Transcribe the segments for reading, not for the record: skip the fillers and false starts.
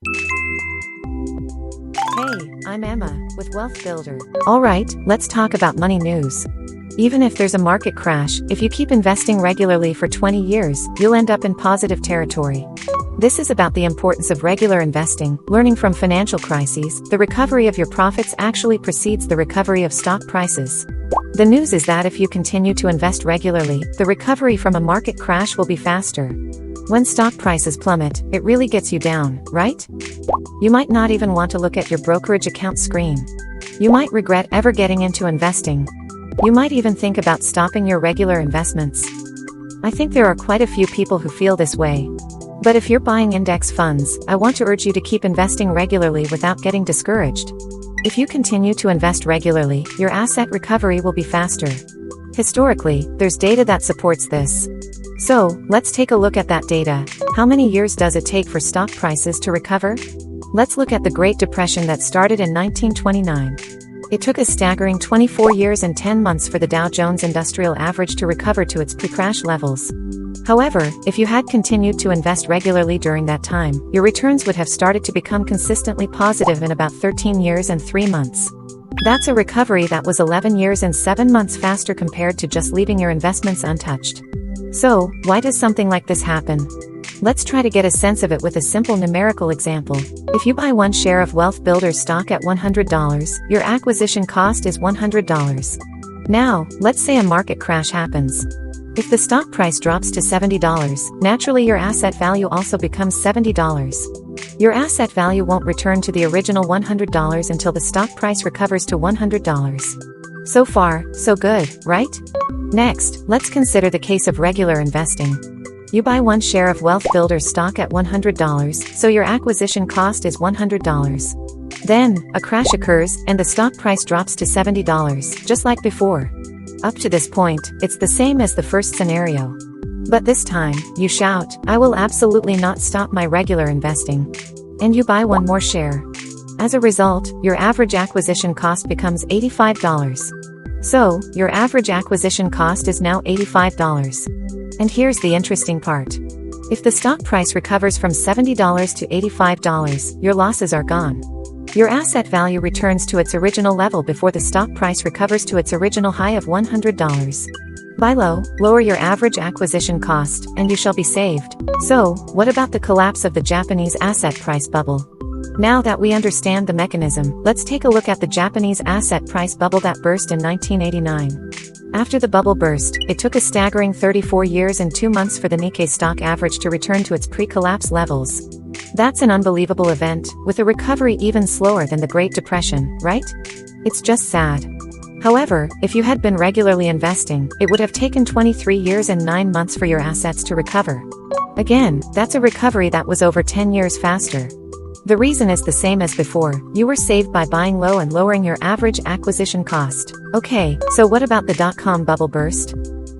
Hey, I'm Emma, with Wealth Builder. Alright, let's talk about money news. Even if there's a market crash, if you keep investing regularly for 20 years, you'll end up in positive territory. This is about the importance of regular investing, learning from financial crises. The recovery of your profits actually precedes the recovery of stock prices. The news is that if you continue to invest regularly, the recovery from a market crash will be faster. When stock prices plummet, it really gets you down, right? You might not even want to look at your brokerage account screen. You might regret ever getting into investing. You might even think about stopping your regular investments. I think there are quite a few people who feel this way. But if you're buying index funds, I want to urge you to keep investing regularly without getting discouraged. If you continue to invest regularly, your asset recovery will be faster. Historically, there's data that supports this. So, let's take a look at that data. How many years does it take for stock prices to recover? Let's look at the Great Depression that started in 1929. It took a staggering 24 years and 10 months for the Dow Jones Industrial Average to recover to its pre-crash levels. However, if you had continued to invest regularly during that time, your returns would have started to become consistently positive in about 13 years and 3 months. That's a recovery that was 11 years and 7 months faster compared to just leaving your investments untouched. So, why does something like this happen? Let's try to get a sense of it with a simple numerical example. If you buy one share of Wealth Builder stock at $100, your acquisition cost is $100. Now, let's say a market crash happens. If the stock price drops to $70, naturally your asset value also becomes $70. Your asset value won't return to the original $100 until the stock price recovers to $100. So far, so good, right? Next, let's consider the case of regular investing. You buy one share of Wealth Builder stock at $100, so your acquisition cost is $100. Then, a crash occurs, and the stock price drops to $70, just like before. Up to this point, it's the same as the first scenario. But this time, you shout, "I will absolutely not stop my regular investing." And you buy one more share. As a result, your average acquisition cost becomes $85. So, your average acquisition cost is now $85. And here's the interesting part. If the stock price recovers from $70 to $85, your losses are gone. Your asset value returns to its original level before the stock price recovers to its original high of $100. Buy low, lower your average acquisition cost, and you shall be saved. So, what about the collapse of the Japanese asset price bubble? Now that we understand the mechanism, let's take a look at the Japanese asset price bubble that burst in 1989. After the bubble burst, it took a staggering 34 years and 2 months for the Nikkei stock average to return to its pre-collapse levels. That's an unbelievable event, with a recovery even slower than the Great Depression, right? It's just sad. However, if you had been regularly investing, it would have taken 23 years and 9 months for your assets to recover. Again, that's a recovery that was over 10 years faster. The reason is the same as before. You were saved by buying low and lowering your average acquisition cost. Okay, so what about the dot-com bubble burst?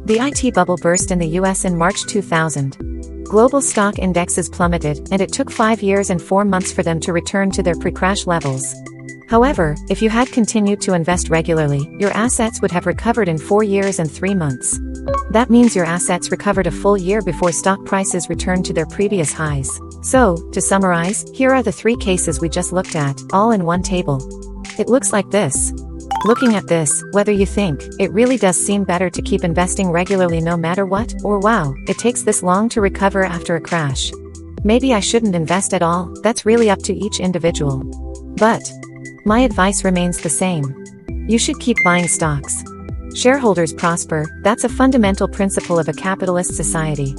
The IT bubble burst in the US in March 2000. Global stock indexes plummeted, and it took 5 years and 4 months for them to return to their pre-crash levels. However, if you had continued to invest regularly, your assets would have recovered in 4 years and 3 months. That means your assets recovered a full year before stock prices returned to their previous highs. So, to summarize, here are the 3 cases we just looked at, all in one table. It looks like this. Looking at this, whether you think, it really does seem better to keep investing regularly no matter what, or wow, it takes this long to recover after a crash. Maybe I shouldn't invest at all, that's really up to each individual. But, my advice remains the same. You should keep buying stocks. Shareholders prosper, that's a fundamental principle of a capitalist society.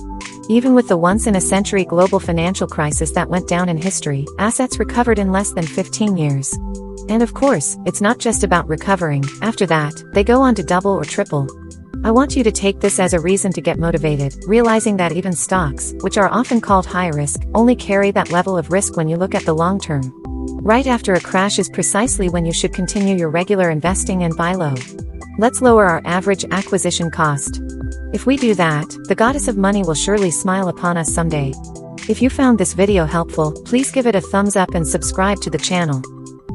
Even with the once-in-a-century global financial crisis that went down in history, assets recovered in less than 15 years. And of course, it's not just about recovering. After that, they go on to double or triple. I want you to take this as a reason to get motivated, realizing that even stocks, which are often called high risk, only carry that level of risk when you look at the long term. Right after a crash is precisely when you should continue your regular investing and buy low. Let's lower our average acquisition cost. If we do that, the goddess of money will surely smile upon us someday. If you found this video helpful, please give it a thumbs up and subscribe to the channel.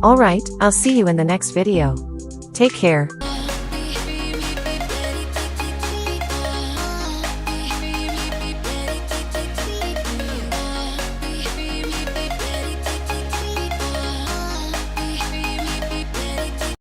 Alright, I'll see you in the next video. Take care.